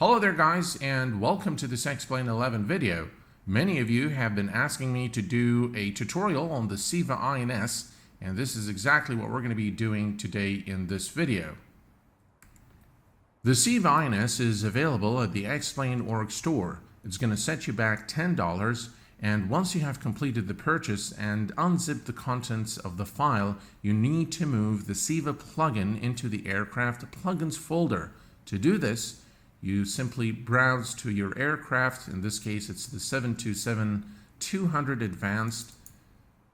Hello there guys, and welcome to this Explain 11 video. Many of you have been asking me to do a tutorial on the CIVA INS, and this is exactly what we're going to be doing today in this video. The CIVA INS is available at the Explain.org store. It's going to set you back $10, and once you have completed the purchase and unzipped the contents of the file, you need to move the CIVA plugin into the aircraft plugins folder. To do this, you simply browse to your aircraft. In this case, it's the 727-200 Advanced.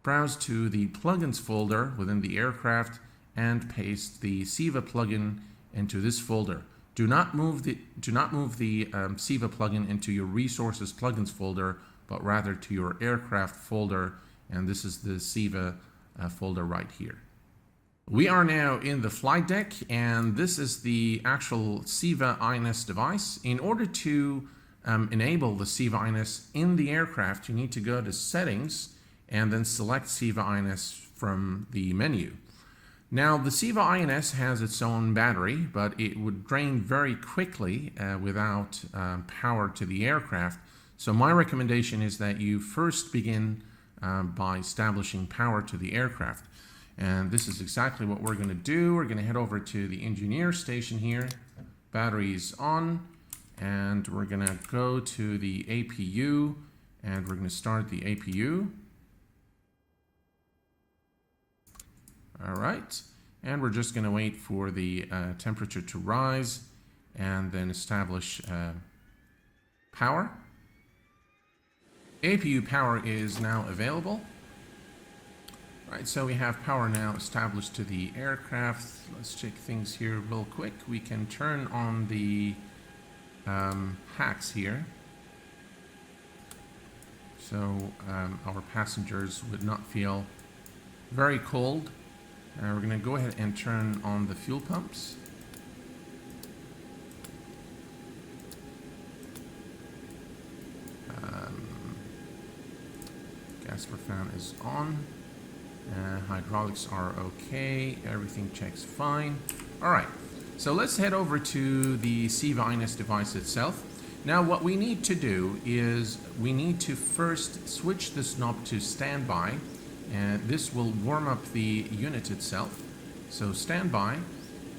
Browse to the plugins folder within the aircraft and paste the CIVA plugin into this folder. Do not move the CIVA plugin into your resources plugins folder, but rather to your aircraft folder, and this is the CIVA folder right here. We are now in the flight deck, and this is the actual CIVA INS device. In order to enable the CIVA INS in the aircraft, you need to go to Settings and then select CIVA INS from the menu. Now, the CIVA INS has its own battery, but it would drain very quickly without power to the aircraft. So my recommendation is that you first begin by establishing power to the aircraft. And this is exactly what we're going to do. We're going to head over to the engineer station here. Battery's on, and we're going to go to the APU, and we're going to start the APU. All right, and we're just going to wait for the temperature to rise and then establish power. APU power is now available. Right, so we have power now established to the aircraft. Let's check things here real quick. We can turn on the hacks here, so our passengers would not feel very cold. We're going to go ahead and turn on the fuel pumps. Gas fan is on. Hydraulics are okay. Everything checks fine. All right, so let's head over to the CIVA INS device itself. Now, what we need to do is we need to first switch this knob to standby, and this will warm up the unit itself. So standby,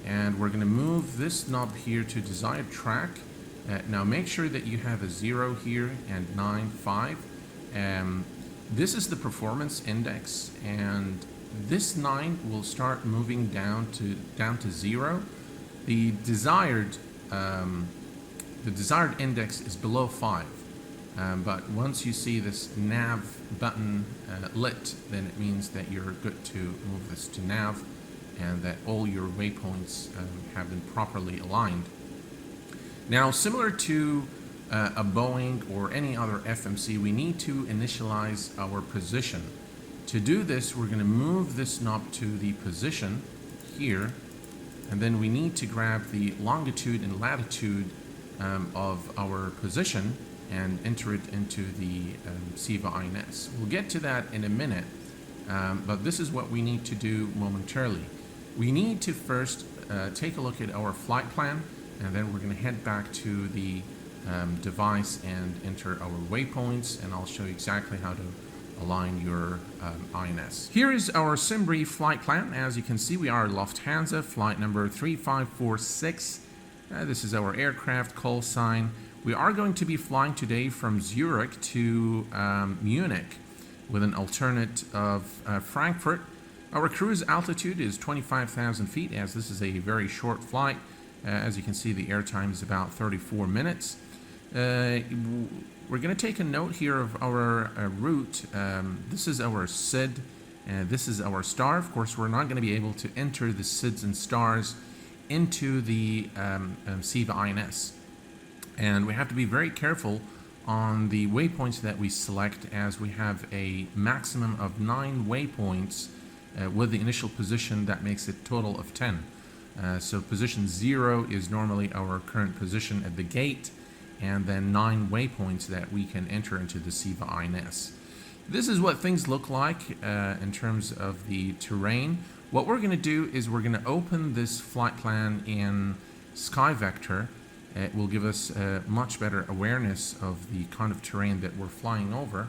and we're going to move this knob here to desired track. Now make sure that you have a 0 here and 9, 5. This is the performance index, and this 9 will start moving down to 0. The desired index is below 5, but once you see this nav button lit, then it means that you're good to move this to nav and that all your waypoints have been properly aligned. Now, similar to a Boeing or any other FMC, we need to initialize our position. To do this, we're going to move this knob to the position here, and then we need to grab the longitude and latitude of our position and enter it into the CIVA INS. We'll get to that in a minute, but this is what we need to do momentarily. We need to first take a look at our flight plan, and then we're going to head back to the device and enter our waypoints, and I'll show you exactly how to align your INS. Here is our SimBrief flight plan. As you can see, we are Lufthansa, flight number 3546. This is our aircraft call sign. We are going to be flying today from Zurich to Munich with an alternate of Frankfurt. Our cruise altitude is 25,000 feet, as this is a very short flight. As you can see, the airtime is about 34 minutes. We're going to take a note here of our route. This is our SID, and this is our star. Of course, we're not going to be able to enter the SIDs and stars into the CIVA INS. And we have to be very careful on the waypoints that we select, as we have a maximum of 9 waypoints with the initial position. That makes it a total of 10. So position 0 is normally our current position at the gate, and then 9 waypoints that we can enter into the CIVA INS. This is what things look like in terms of the terrain. What we're going to do is we're going to open this flight plan in SkyVector, it will give us a much better awareness of the kind of terrain that we're flying over.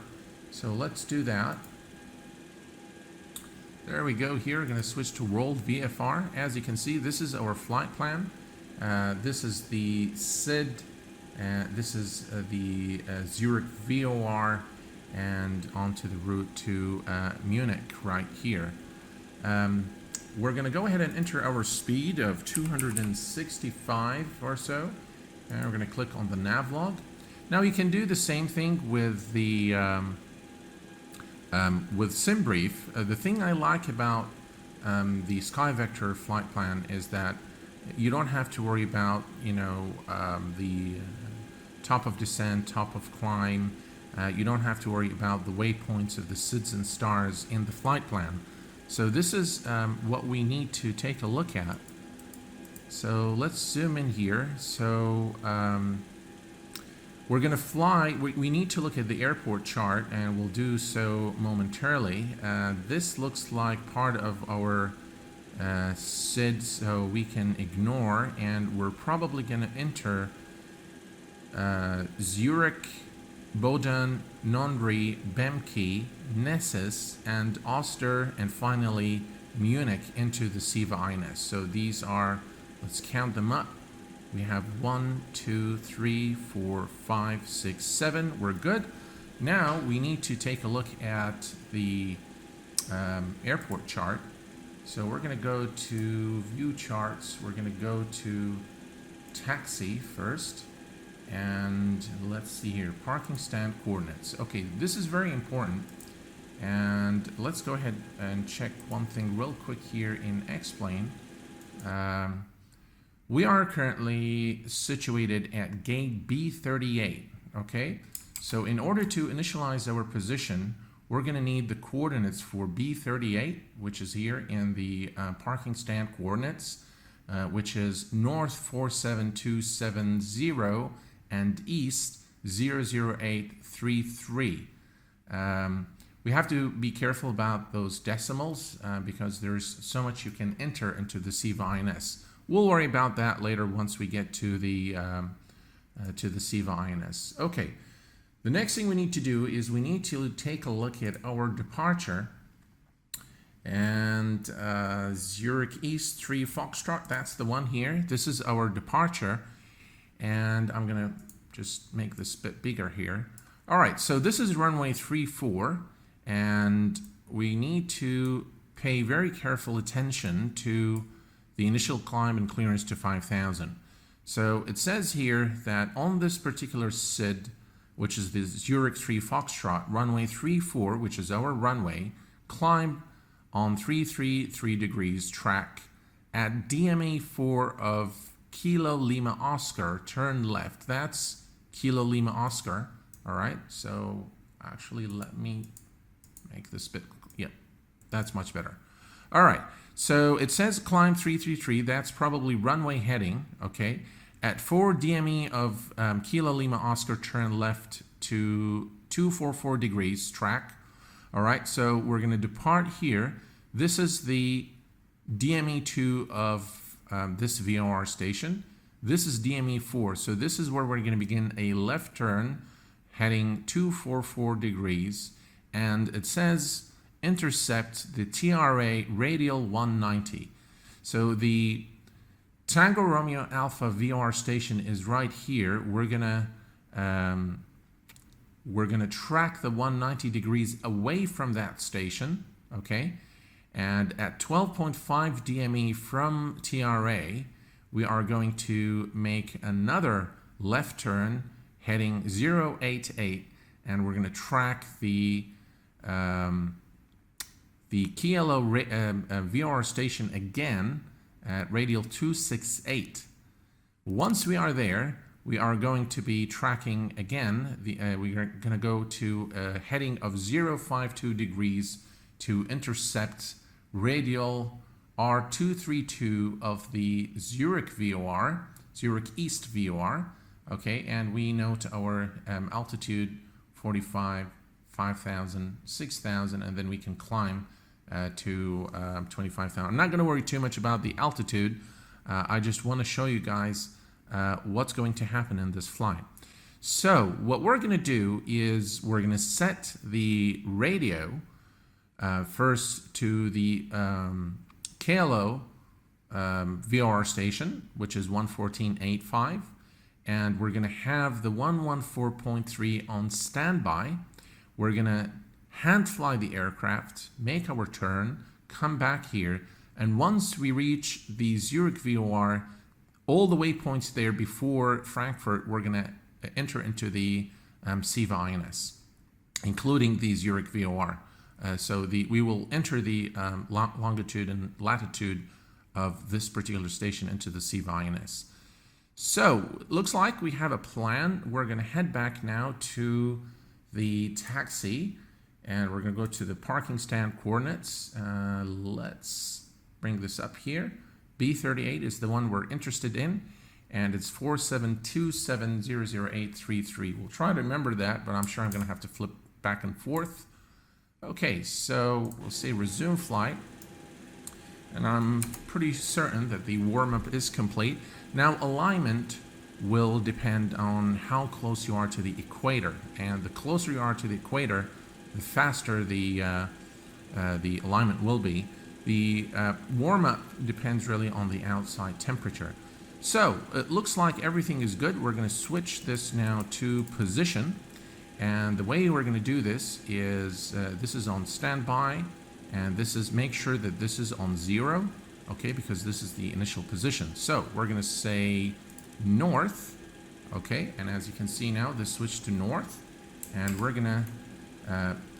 So let's do that. There we go. Here we're going to switch to World VFR. As you can see, this is our flight plan. This is the CID, this is the Zurich VOR, and onto the route to Munich right here. We're going to go ahead and enter our speed of 265 or so, and we're going to click on the nav log. Now you can do the same thing with the with SimBrief. The thing I like about the SkyVector flight plan is that you don't have to worry about, you know, the top of descent, top of climb. You don't have to worry about the waypoints of the SIDS and stars in the flight plan. So this is what we need to take a look at. So let's zoom in here. So we're going to fly. We need to look at the airport chart, and we'll do so momentarily. This looks like part of our SID, so we can ignore, and we're probably going to enter Zurich, Boden, Nondri, Bemke, Nessus, and Oster, and finally Munich into the CIVA INS. So these are, let's count them up. We have 1, 2, 3, 4, 5, 6, 7. We're good. Now we need to take a look at the airport chart. So we're going to go to View Charts. We're going to go to Taxi first. And let's see here, parking stand coordinates. Okay, this is very important. And let's go ahead and check one thing real quick here in X-Plane. We are currently situated at gate B38, okay? So in order to initialize our position, we're going to need the coordinates for B38, which is here in the parking stand coordinates, which is north 47270 and east 00833. We have to be careful about those decimals because there's so much you can enter into the CIVA INS. We'll worry about that later once we get to the CIVA INS. Okay, the next thing we need to do is we need to take a look at our departure. And Zurich East 3 Foxtrot, that's the one here. This is our departure. And I'm going to just make this a bit bigger here. All right, so this is runway 34, and we need to pay very careful attention to the initial climb and clearance to 5,000. So it says here that on this particular SID, which is the Zurich 3 Foxtrot, runway 34, which is our runway, climb on 333 degrees track at DME 4 of Kilo Lima Oscar, turn left. That's Kilo Lima Oscar. All right, so actually let me make this bit, yeah, that's much better. All right, so it says climb 333, that's probably runway heading, okay, at 4 DME of Kilo Lima Oscar, turn left to 244 degrees track. All right, so we're going to depart here. This is the DME 2 of this VOR station. This is DME 4, so this is where we're going to begin a left turn heading 244 degrees, and it says intercept the TRA radial 190. So the Tango Romeo Alpha VOR station is right here. We're gonna track the 190 degrees away from that station, okay? And at 12.5 DME from TRA, we are going to make another left turn heading 088, and we're going to track the Kilo VOR station again at radial 268. Once we are there, we are going to be tracking again. We are going to go to a heading of 052 degrees to intercept radial R232 of the Zurich VOR, Zurich East VOR, okay, and we note our altitude 45, 5,000, 6,000, and then we can climb to 25,000. I'm not going to worry too much about the altitude. I just want to show you guys what's going to happen in this flight. So what we're going to do is we're going to set the radio first to the KLO VOR station, which is 114.85, and we're going to have the 114.3 on standby. We're going to hand fly the aircraft, make our turn, come back here, and once we reach the Zurich VOR, all the waypoints there before Frankfurt, we're going to enter into the CIVA INS, including the Zurich VOR. We will enter the longitude and latitude of this particular station into the CIVA INS. So it looks like we have a plan. We're going to head back now to the taxi, and we're going to go to the parking stand coordinates. Let's bring this up here. B38 is the one we're interested in, and it's 4727000833. We'll try to remember that, but I'm sure I'm going to have to flip back and forth. Okay, so we'll say resume flight, and I'm pretty certain that the warm-up is complete. Now, alignment will depend on how close you are to the equator, and the closer you are to the equator, the faster the alignment will be. The warm-up depends really on the outside temperature. So it looks like everything is good. We're going to switch this now to position, and the way we're going to do this is this is on standby, and this is make sure that this is on 0, okay, because this is the initial position. So we're going to say north, okay, and as you can see now, this switched to north, and we're going to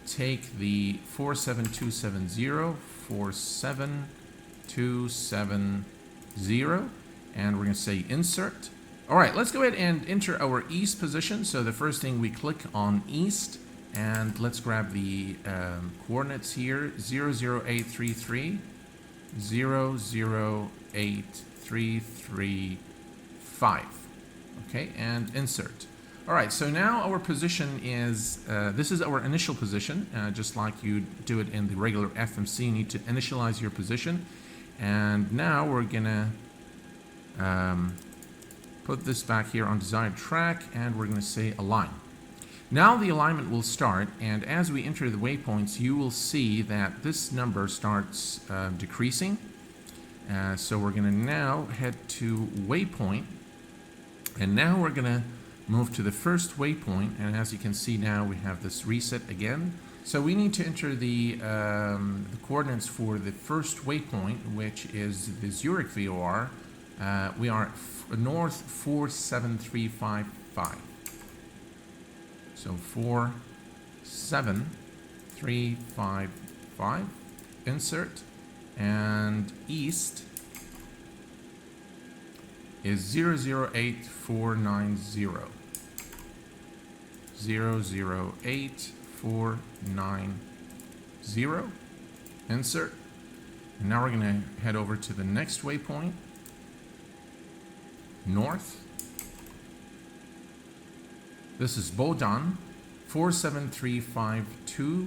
take the 47270, 47270, and we're going to say insert. All right, let's go ahead and enter our east position. So the first thing, we click on east, and let's grab the coordinates here, 00833, 00833.5. Okay, and insert. All right, so now our position is, this is our initial position, just like you do it in the regular FMC. You need to initialize your position. And now we're gonna put this back here on desired track, and we're gonna say align. Now the alignment will start, and as we enter the waypoints, you will see that this number starts decreasing. So we're gonna now head to waypoint, and now we're gonna move to the first waypoint, and as you can see now, we have this reset again. So we need to enter the coordinates for the first waypoint, which is the Zurich VOR. We are north 47355. So 47355, insert, and east is 008490. 008490, insert. And now we're going to head over to the next waypoint, north. This is Bodan, 47352,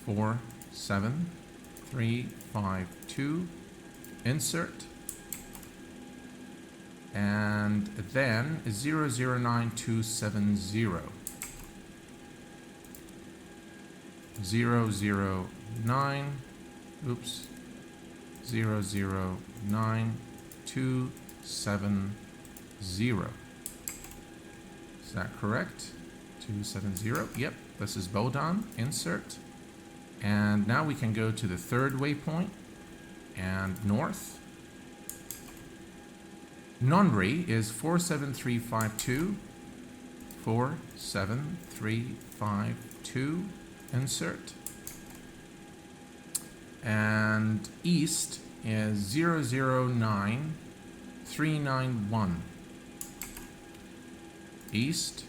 47352, insert. And then 009270. 009, oops, 009270. Is that correct? 270. Yep, this is Bodan. Insert. And now we can go to the third waypoint and north. Nonri is 47352. 47352. Insert. And east is 009391. East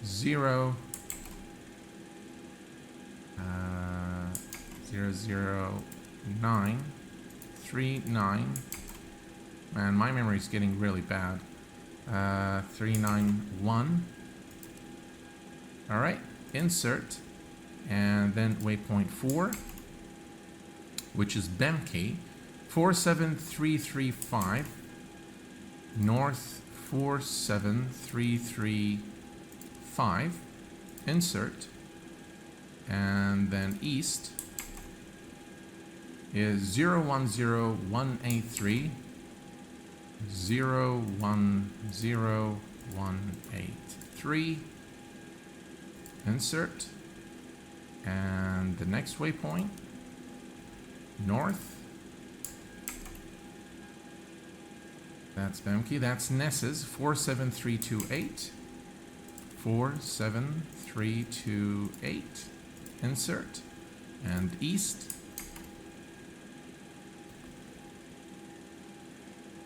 00939. Man, my memory is getting really bad. 391. All right, insert, and then waypoint 4, which is Bemke, 47335, north 47335, insert, and then east is 010183, 010183, insert, and the next waypoint, north. That's Bemke. That's Nes's 47328. 47328. Insert. And east.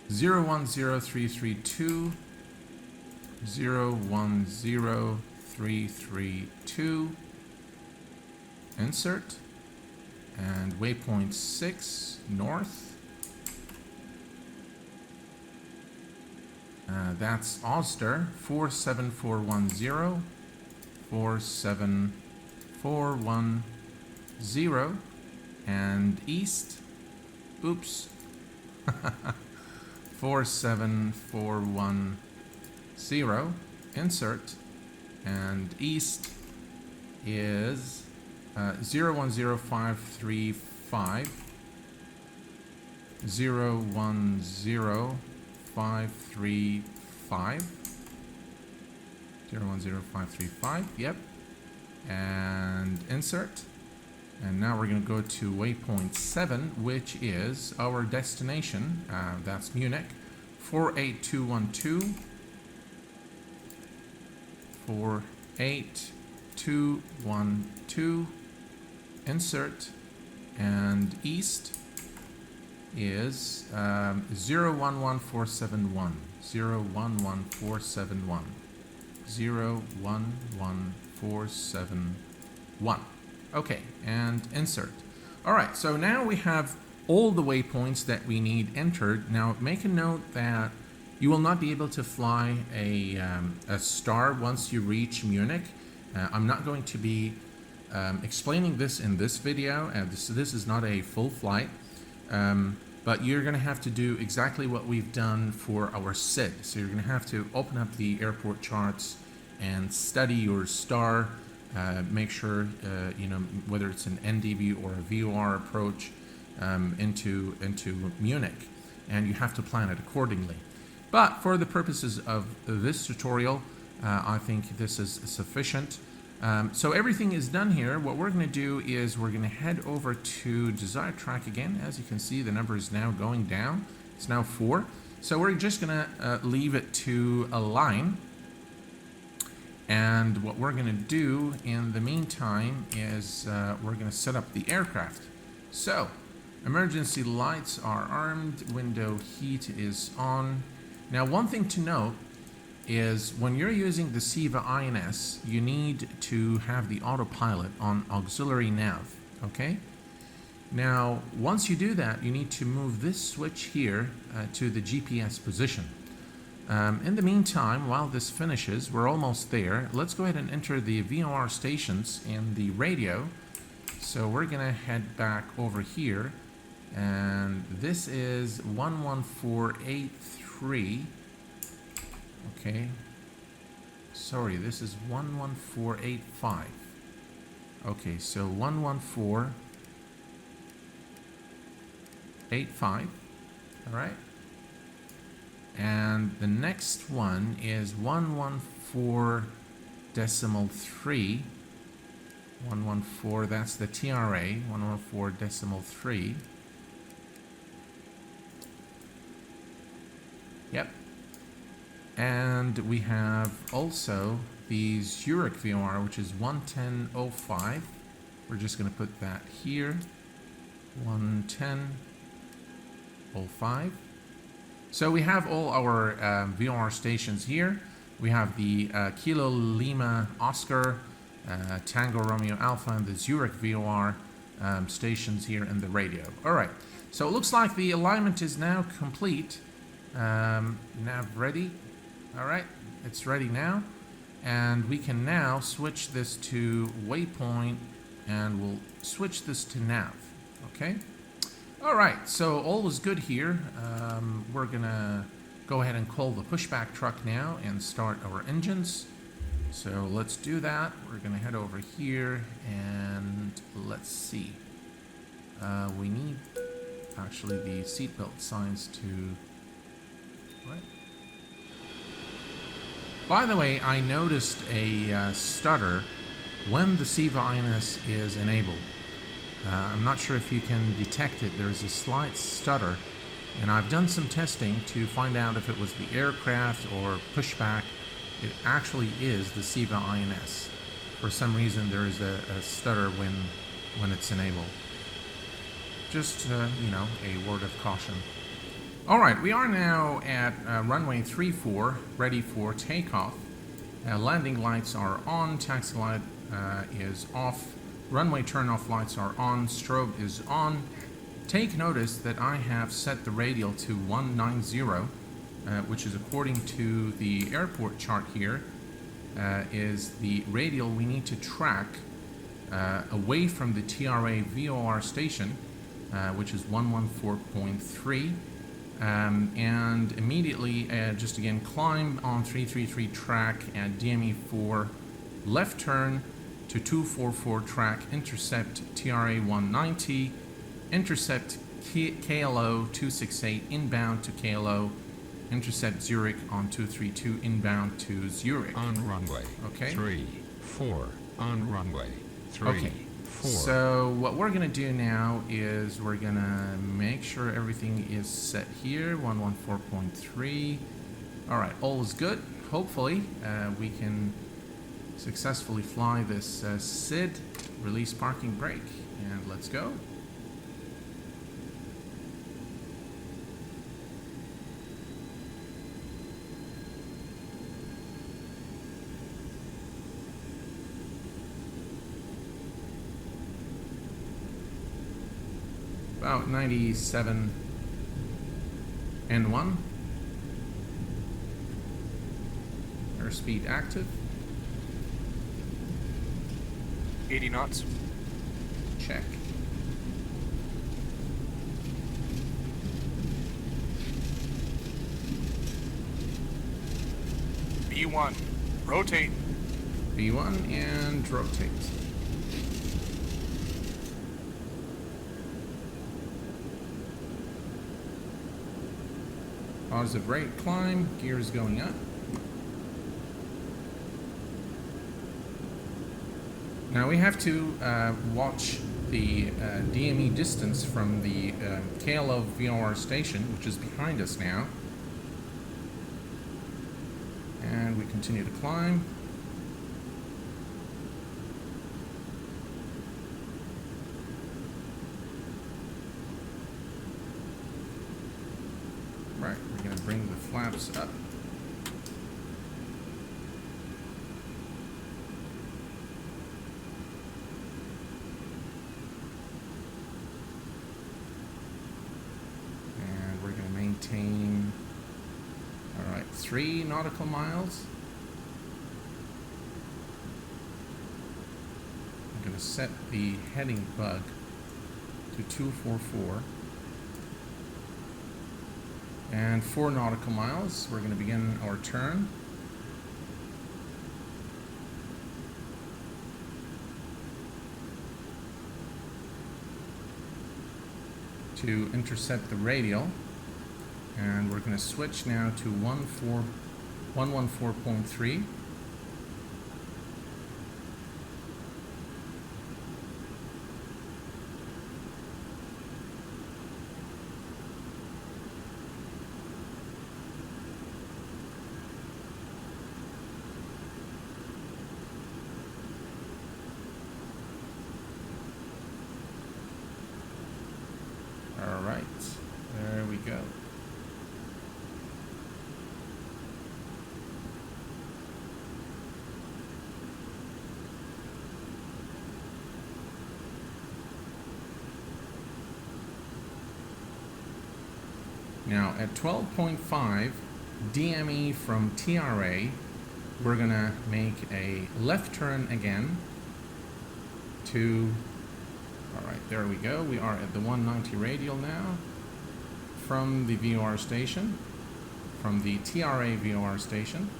010332. 010332. Insert. And waypoint 6, north. That's Oster, 47410, 47410, and east, oops, 47410, insert, and east is 010535, 010535, 010535, yep, and insert. And now we're going to go to waypoint 7, which is our destination. That's Munich, 48212, 48212, insert, and east is 011471, 011471, 011471. Okay, and insert. All right, so now we have all the waypoints that we need entered. Now make a note that you will not be able to fly a star once you reach Munich. I'm not going to be explaining this in this video. This is not a full flight, but you're going to have to do exactly what we've done for our SID. So you're going to have to open up the airport charts and study your star. Make sure you know whether it's an NDB or a VOR approach into Munich, and you have to plan it accordingly. But for the purposes of this tutorial, I think this is sufficient. So everything is done here. What we're going to do is we're going to head over to desired track again. As you can see, the number is now going down. It's now 4. So we're just going to leave it to align. And what we're going to do in the meantime is we're going to set up the aircraft. So emergency lights are armed. Window heat is on. Now, one thing to note is when you're using the CIVA INS, you need to have the autopilot on auxiliary nav, okay? Now, once you do that, you need to move this switch here to the GPS position. In the meantime, while this finishes, we're almost there. Let's go ahead and enter the VOR stations in the radio. So we're gonna head back over here, and this is 11483. Okay, sorry, this is 11485. Okay, so 11485. All right. And the next one is 114.3. 114, that's the TRA, 114.3. Yep. And we have also the Zurich VOR, which is 110.05. We're just going to put that here. 110.05. So we have all our VOR stations here. We have the Kilo Lima Oscar, Tango Romeo Alpha, and the Zurich VOR stations here in the radio. All right, so it looks like the alignment is now complete. Nav ready. All right, it's ready now. And we can now switch this to waypoint, and we'll switch this to nav, okay? All right, so all is good here. We're gonna go ahead and call the pushback truck now and start our engines. So let's do that. We're gonna head over here and let's see. We need actually the seatbelt signs to... What? By the way, I noticed a stutter when the CIVA INS is enabled. I'm not sure if you can detect it. There's a slight stutter, and I've done some testing to find out if it was the aircraft or pushback. It actually is the CIVA INS. For some reason, there is a stutter when it's enabled. Just, you know, a word of caution. All right, we are now at runway 34, ready for takeoff. Landing lights are on, taxi light is off, runway turn-off lights are on, strobe is on. Take notice that I have set the radial to 190, which is according to the airport chart here, is the radial we need to track away from the TRA VOR station, which is 114.3. And immediately, just again, climb on 333 track at DME4, left turn to 244 track, intercept TRA 190, intercept KLO 268 inbound to KLO, intercept Zurich on 232 inbound to Zurich. On runway. Okay. 34. On runway. 3. Okay. 4. So what we're gonna do now is we're gonna make sure everything is set here. 114.3. All right, all is good. Hopefully, we can successfully fly this SID. Release parking brake, and let's go. About 97 N1. Airspeed active. 80 knots. Check. B1. Rotate. B1 and rotate. Positive rate climb, gears going up. Now we have to watch the DME distance from the KLO VOR station, which is behind us now. And we continue to climb. Right, we're going to bring the flaps up. And we're going to maintain, all right, 3 nautical miles. I'm going to set the heading bug to 244. And 4 nautical miles, we're going to begin our turn. To intercept the radial. And we're going to switch now to 114.3. All right, there we go. Now at 12.5 DME from TRA, we're gonna make a left turn again to Alright, there we go. We are at the 190 radial now from the VOR station, from the TRA VOR station.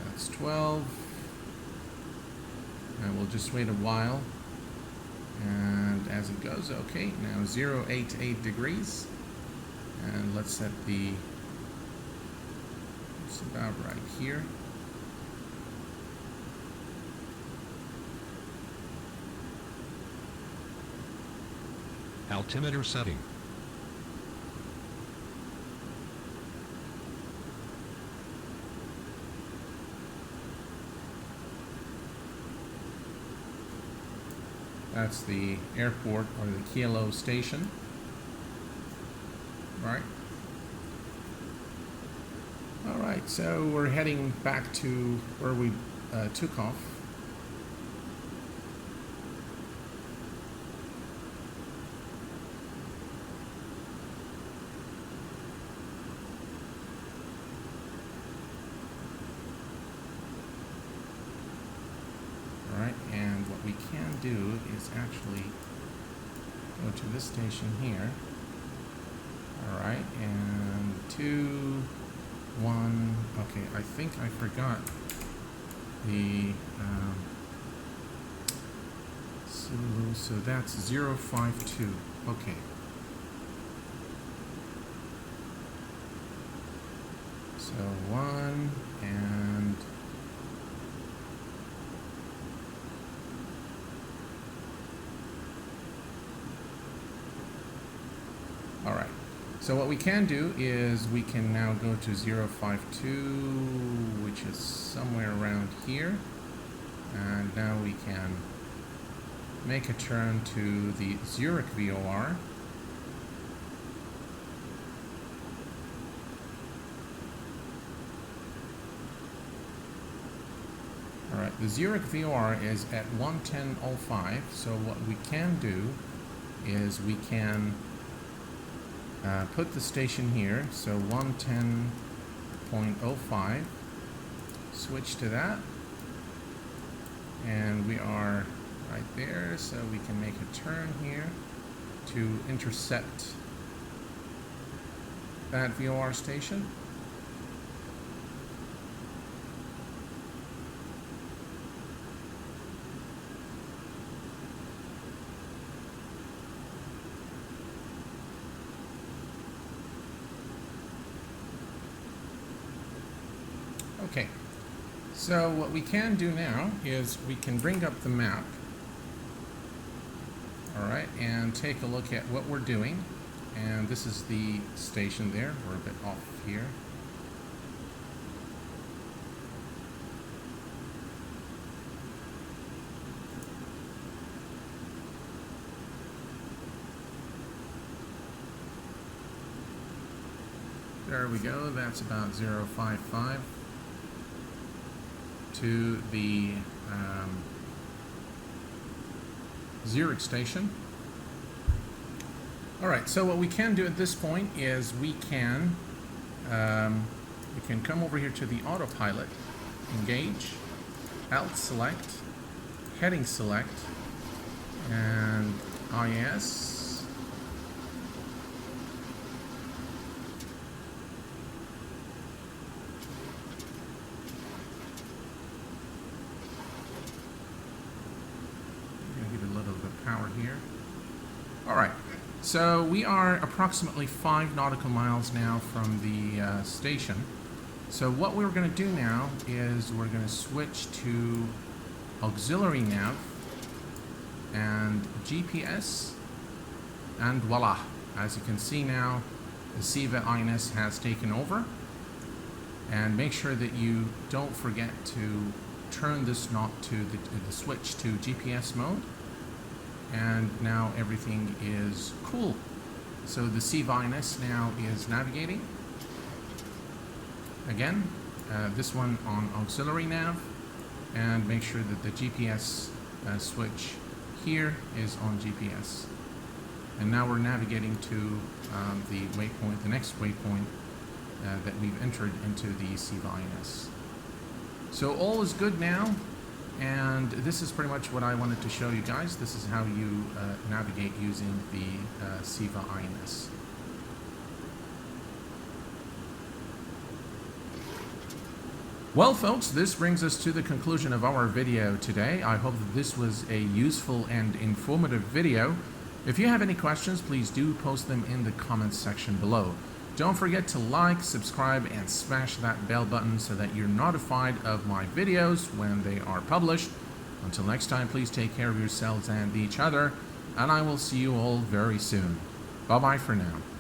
That's 12. And we'll just wait a while. And as it goes, okay, now 088 degrees. And let's set the, it's about right here. Altimeter setting. That's the airport or the Kilo station. Right. All right, so we're heading back to where we took off. All right, and what we can do is actually go to this station here. All right, and 2, 1. Okay, I think I forgot the so that's 052. Okay. So 1 and all right. So what we can do is we can now go to 052, which is somewhere around here. And now we can make a turn to the Zurich VOR. All right, the Zurich VOR is at 110.05. So what we can do is we can put the station here, so 110.05, switch to that, and we are right there, so we can make a turn here to intercept that VOR station. Okay, so what we can do now is we can bring up the map, all right, and take a look at what we're doing. And this is the station there. We're a bit off here. There we go, that's about 055. To the Zurich station. All right, so what we can do at this point is we can come over here to the autopilot, engage, alt select, heading select, and IS. Power here. All right, so we are approximately 5 nautical miles now from the station. So what we're going to do now is we're going to switch to auxiliary nav and GPS, and voila, as you can see now, the CIVA INS has taken over. And make sure that you don't forget to turn this the switch to GPS mode. And now everything is cool. So the CIVA INS now is navigating. Again, this one on auxiliary nav, and make sure that the GPS switch here is on GPS. And now we're navigating to the waypoint, the next waypoint that we've entered into the CIVA INS. So all is good now. And this is pretty much what I wanted to show you guys. This is how you navigate using the CIVA INS. Well folks, this brings us to the conclusion of our video today. I hope that this was a useful and informative video. If you have any questions, please do post them in the comments section below. Don't forget to like, subscribe, and smash that bell button so that you're notified of my videos when they are published. Until next time, please take care of yourselves and each other, and I will see you all very soon. Bye-bye for now.